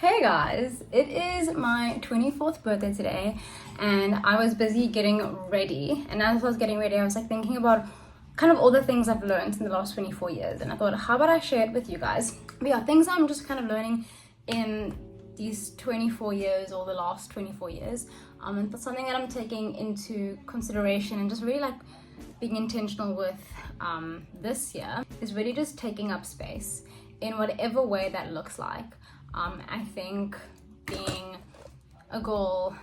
Hey guys, it is my 24th birthday today and I was busy getting ready, and as I was getting ready I was like thinking about kind of all the things I've learned in the last 24 years, and I thought, how about I share it with you guys? But yeah, things I'm just kind of learning in these 24 years or the last 24 years, and that's something that I'm taking into consideration and just really like being intentional with this year is really just taking up space in whatever way that looks like. I think being a goal,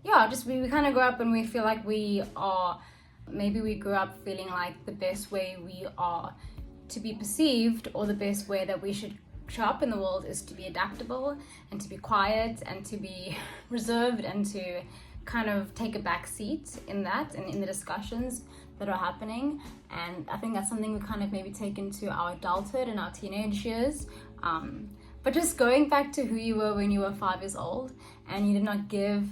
just we kind of grow up and we feel like maybe we grew up feeling like the best way we are to be perceived, or the best way that we should show up in the world is to be adaptable and to be quiet and to be reserved and to kind of take a back seat in that and in the discussions that are happening. And I think that's something we kind of maybe take into our adulthood and our teenage years. But just going back to who you were when you were 5 years old and you did not give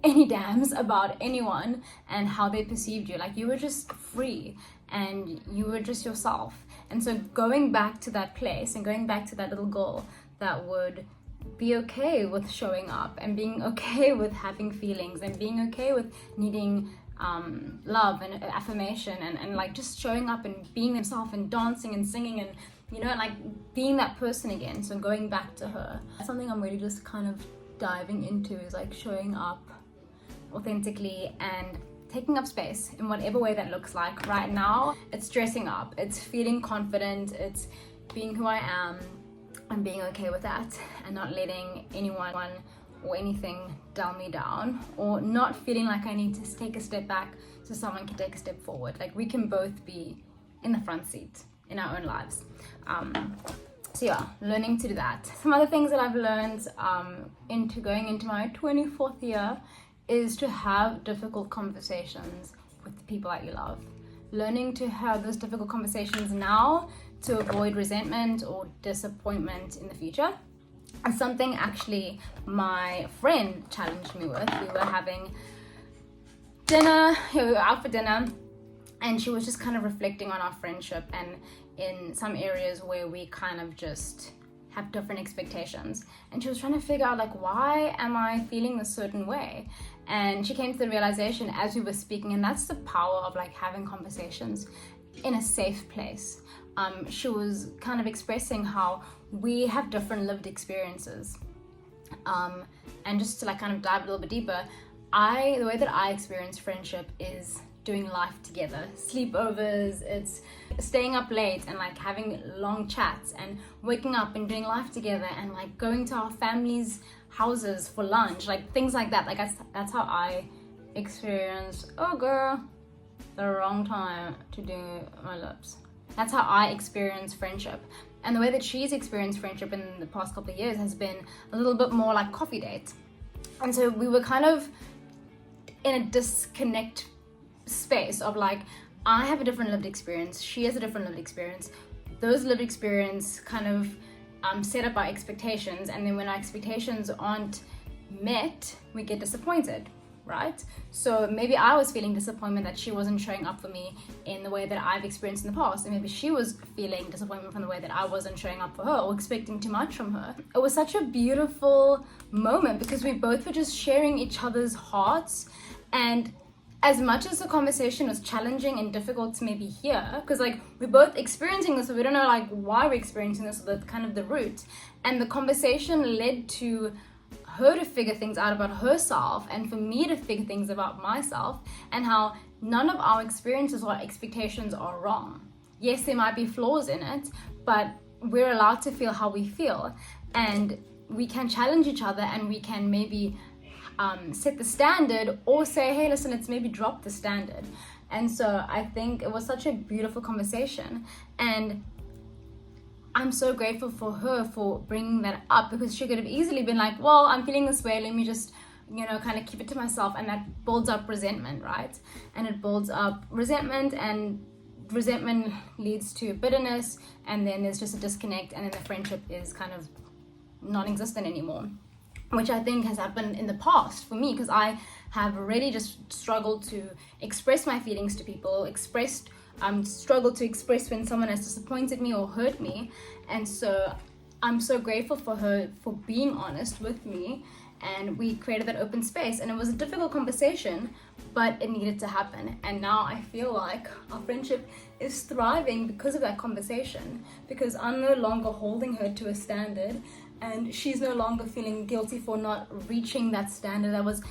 any damns about anyone and how they perceived you, like you were just free and you were just yourself. And so going back to that place and going back to that little girl that would be okay with showing up and being okay with having feelings and being okay with needing love and affirmation and like just showing up and being themselves and dancing and singing and like being that person again. So going back to her, something I'm really just kind of diving into is like showing up authentically and taking up space in whatever way that looks like. Right now it's dressing up, it's feeling confident, it's being who I am and being okay with that and not letting anyone or anything dumb me down, or not feeling like I need to take a step back so someone can take a step forward. Like we can both be in the front seat in our own lives. So yeah, learning to do that. Some other things that I've learned into going into my 24th year is to have difficult conversations with the people that you love. Learning to have those difficult conversations now to avoid resentment or disappointment in the future. And something actually my friend challenged me with. We were having dinner, we were out for dinner, and she was just kind of reflecting on our friendship and in some areas where we kind of just have different expectations. And she was trying to figure out like, why am I feeling a certain way? And she came to the realization as we were speaking, and that's the power of like having conversations in a safe place. She was kind of expressing how we have different lived experiences. And just to like kind of dive a little bit deeper, the way that I experience friendship is doing life together, sleepovers, it's staying up late and like having long chats and waking up and doing life together and like going to our families' houses for lunch, like things like that. Like that's how I experience, oh girl, the wrong time to do my lips. That's how I experience friendship. And the way that she's experienced friendship in the past couple of years has been a little bit more like coffee date. And so we were kind of in a disconnect space of like, I have a different lived experience, she has a different lived experience. Those lived experience kind of set up our expectations, and then when our expectations aren't met, we get disappointed, right? So maybe I was feeling disappointment that she wasn't showing up for me in the way that I've experienced in the past, and maybe she was feeling disappointment from the way that I wasn't showing up for her or expecting too much from her. It was such a beautiful moment because we both were just sharing each other's hearts. And as much as the conversation was challenging and difficult to maybe hear, because like we're both experiencing this, so we don't know like why we're experiencing this, or the kind of the root, and the conversation led to her to figure things out about herself and for me to figure things about myself, and how none of our experiences or expectations are wrong. Yes, there might be flaws in it, but we're allowed to feel how we feel, and we can challenge each other, and we can maybe set the standard, or say, hey, listen, let's maybe drop the standard. And so I think it was such a beautiful conversation, and I'm so grateful for her for bringing that up, because she could have easily been like, well, I'm feeling this way, let me just kind of keep it to myself, and that builds up resentment, right? And it builds up resentment, and resentment leads to bitterness, and then there's just a disconnect, and then the friendship is kind of non-existent anymore, which I think has happened in the past for me, because I have already just struggled to express my feelings to people, struggled to express when someone has disappointed me or hurt me. And so I'm so grateful for her for being honest with me, and we created that open space. And it was a difficult conversation, but it needed to happen. And now I feel like our friendship is thriving because of that conversation, because I'm no longer holding her to a standard, and she's no longer feeling guilty for not reaching that standard that was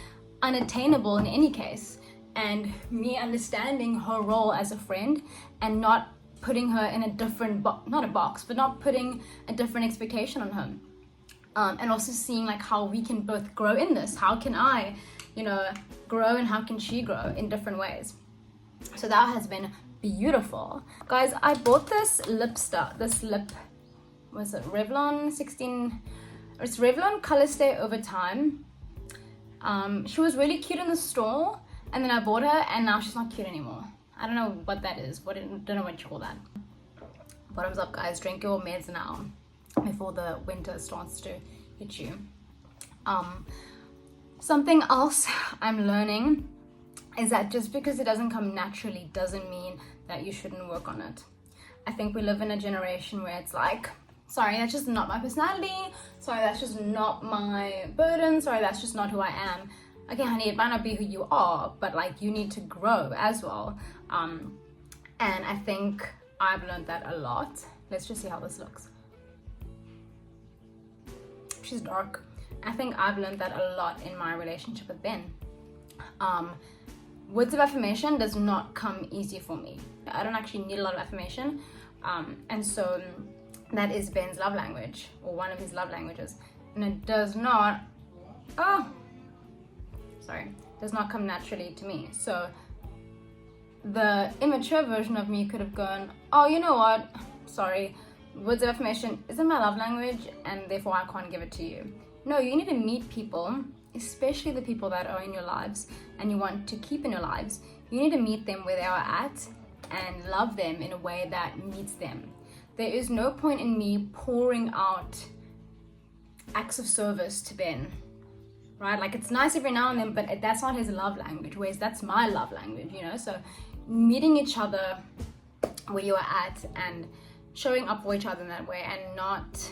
unattainable in any case. And me understanding her role as a friend and not putting her in a different not a box, but not putting a different expectation on her, and also seeing like how we can both grow in this. How can I, grow, and how can she grow in different ways? So that has been beautiful, guys. I bought this lip, was it Revlon 16? It's Revlon Color Stay Over Time. She was really cute in the store, and then I bought her, and now she's not cute anymore. I don't know what that is. Don't know what you call that. Bottoms up, guys. Drink your meds now before the winter starts to hit you. Something else I'm learning is that just because it doesn't come naturally doesn't mean that you shouldn't work on it. I think we live in a generation where it's like, sorry, that's just not my personality. Sorry, that's just not my burden. Sorry, that's just not who I am. Okay, honey, it might not be who you are, but like you need to grow as well. And I think I've learned that a lot. Let's just see how this looks. She's dark. I think I've learned that a lot in my relationship with Ben. Words of affirmation does not come easy for me. I don't actually need a lot of affirmation. And so that is Ben's love language, or one of his love languages. And it does not, does not come naturally to me. So the immature version of me could have gone, oh, you know what? Sorry, words of affirmation isn't my love language, and therefore I can't give it to you. No, you need to meet people, especially the people that are in your lives and you want to keep in your lives. You need to meet them where they are at and love them in a way that meets them. There is no point in me pouring out acts of service to Ben, right? Like, it's nice every now and then, but that's not his love language, whereas that's my love language, So meeting each other where you are at and showing up for each other in that way, and not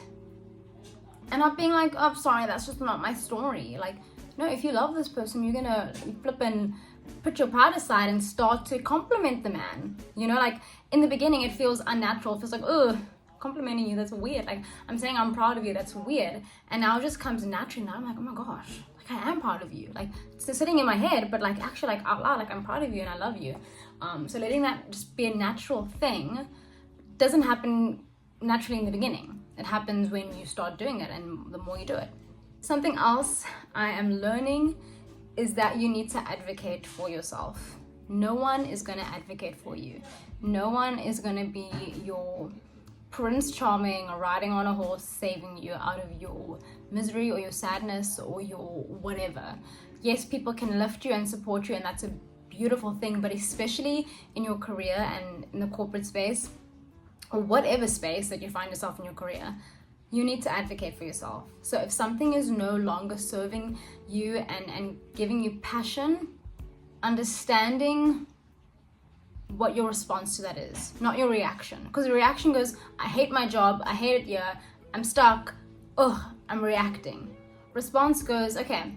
being like, oh, sorry, that's just not my story. Like, no, if you love this person, you're gonna flip and put your pride aside and start to compliment the man. Like, in the beginning it feels unnatural. It feels like, oh, complimenting you, that's weird. Like, I'm saying I'm proud of you, that's weird. And now it just comes naturally. Now I'm like, oh my gosh, like, I am proud of you. Like, it's just sitting in my head, but like actually, like, out loud, like, I'm proud of you and I love you. So letting that just be a natural thing doesn't happen naturally in the beginning. It happens when you start doing it, and the more you do it. Something else I am learning is that you need to advocate for yourself. No one is going to advocate for you. No one is going to be your Prince Charming or riding on a horse saving you out of your misery or your sadness or your whatever. Yes, people can lift you and support you, and that's a beautiful thing, but especially in your career and in the corporate space, or whatever space that you find yourself in your career, you need to advocate for yourself. So if something is no longer serving you and giving you passion, understanding what your response to that is, not your reaction. Because the reaction goes, I hate my job, I hate it here, I'm stuck, I'm reacting. Response goes, okay,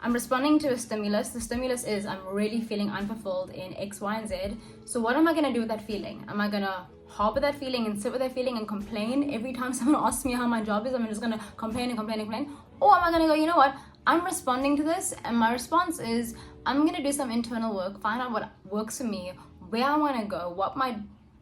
I'm responding to a stimulus. The stimulus is I'm really feeling unfulfilled in X, Y, and Z. So what am I going to do with that feeling? Am I going to harbor that feeling and sit with that feeling and complain every time someone asks me how my job is? I'm just going to complain? Or am I going to go, you know what? I'm responding to this, and my response is I'm going to do some internal work, find out what works for me, where I want to go, what my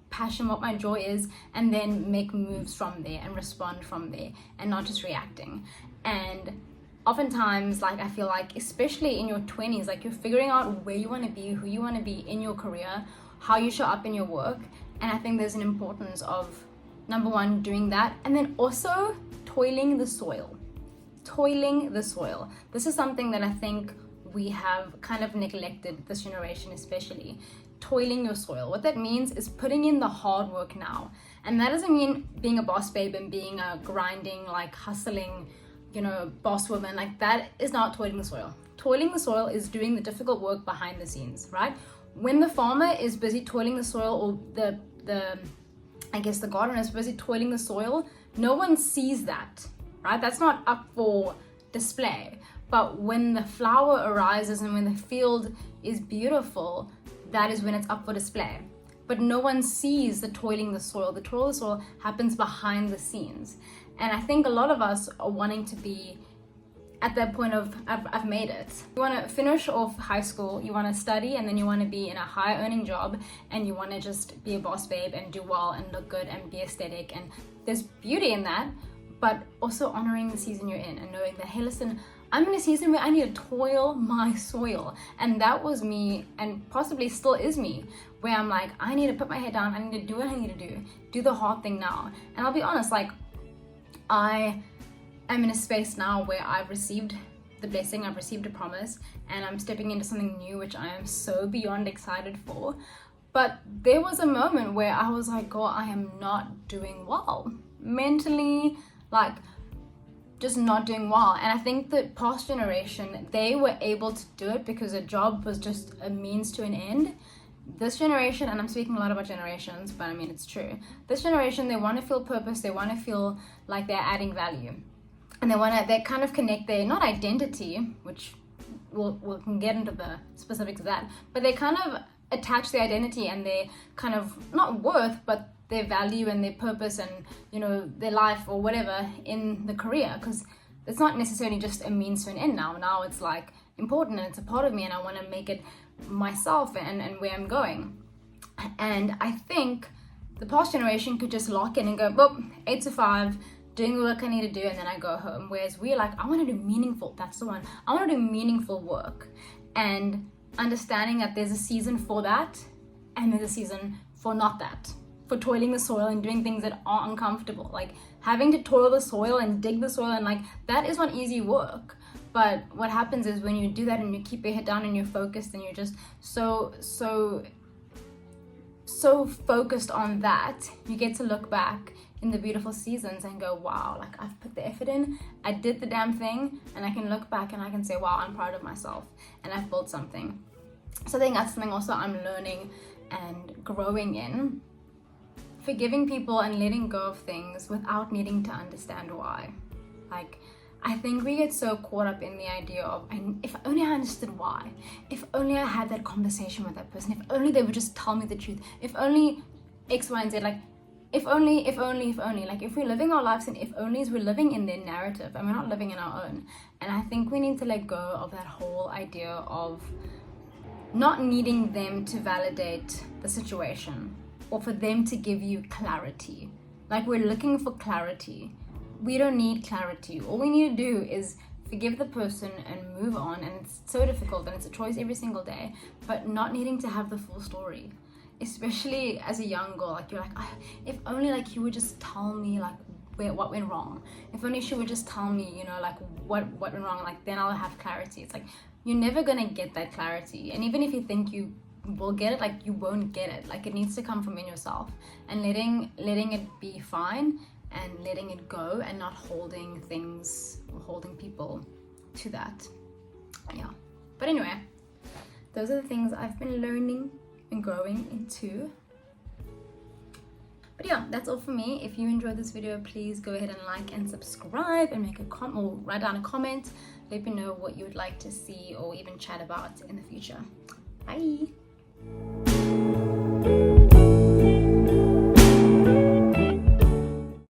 passion, what my joy is, and then make moves from there and respond from there, and not just reacting. And oftentimes, like, I feel like, especially in your 20s, like, you're figuring out where you want to be, who you want to be in your career, how you show up in your work. And I think there's an importance of, number one, doing that, and then also toiling the soil. This is something that I think we have kind of neglected, this generation especially. Toiling your soil. What that means is putting in the hard work now. And that doesn't mean being a boss babe and being a grinding, like, hustling, boss woman. Like, that is not toiling the soil. Toiling the soil is doing the difficult work behind the scenes, right? When the farmer is busy toiling the soil, or the gardener is busy toiling the soil, no one sees that, right? That's not up for display. But when the flower arises and when the field is beautiful, that is when it's up for display. But no one sees the toiling the soil. The toil of the soil happens behind the scenes. And I think a lot of us are wanting to be at that point of, I've made it. You want to finish off high school, you want to study, and then you want to be in a high earning job, and you want to just be a boss babe and do well and look good and be aesthetic. And there's beauty in that, but also honoring the season you're in and knowing that, hey, listen, I'm in a season where I need to toil my soil. And that was me, and possibly still is me, where I'm like, I need to put my head down, I need to do what I need to do the hard thing now. And I'll be honest, like, I am in a space now where I've received the blessing, I've received a promise, and I'm stepping into something new, which I am so beyond excited for. But there was a moment where I was like, oh, I am not doing well. Mentally, like, just not doing well. And I think the past generation, they were able to do it because a job was just a means to an end. This generation, and I'm speaking a lot about generations, but I mean, it's true. This generation, they want to feel purpose, they want to feel like they're adding value. And they kind of connect their, not identity, which we'll can get into the specifics of that, but they kind of attach their identity and their kind of, not worth, but their value and their purpose and, you know, their life or whatever in the career, because it's not necessarily just a means to an end now. Now it's like important and it's a part of me and I want to make it myself and where I'm going. And I think the past generation could just lock in and go, well, 8 to 5, doing the work I need to do, and then I go home. Whereas we're like, I want to do meaningful, that's the one. I want to do meaningful work. And understanding that there's a season for that and there's a season for not that. For toiling the soil and doing things that are uncomfortable. Like having to toil the soil and dig the soil, and like that is not easy work. But what happens is when you do that and you keep your head down and you're focused and you're just so focused on that, you get to look back in the beautiful seasons and go, wow, like I've put the effort in, I did the damn thing, and I can look back and I can say, wow, I'm proud of myself and I've built something. So I think that's something also I'm learning and growing in. Forgiving people and letting go of things without needing to understand why. Like, I think we get so caught up in the idea of, if only I understood why, if only I had that conversation with that person, if only they would just tell me the truth, if only X, Y, and Z, like, if only, like if we're living our lives in if onlys, we're living in their narrative and we're not living in our own. And I think we need to let go of that whole idea of not needing them to validate the situation or for them to give you clarity. Like we're looking for clarity. We don't need clarity. All we need to do is forgive the person and move on. And it's so difficult and it's a choice every single day, but not needing to have the full story. Especially as a young girl, like you're like, if only like he would just tell me like what went wrong. If only she would just tell me, you know, like what went wrong, like then I'll have clarity. It's like, you're never gonna get that clarity. And even if you think you will get it, like you won't get it. Like it needs to come from in yourself and letting it be fine and letting it go and not holding things or holding people to that. Yeah. But anyway, those are the things I've been learning and growing into. But yeah, that's all for me. If you enjoyed this video, please go ahead and like and subscribe and make a comment or write down a comment. Let me know what you would like to see or even chat about in the future. Bye.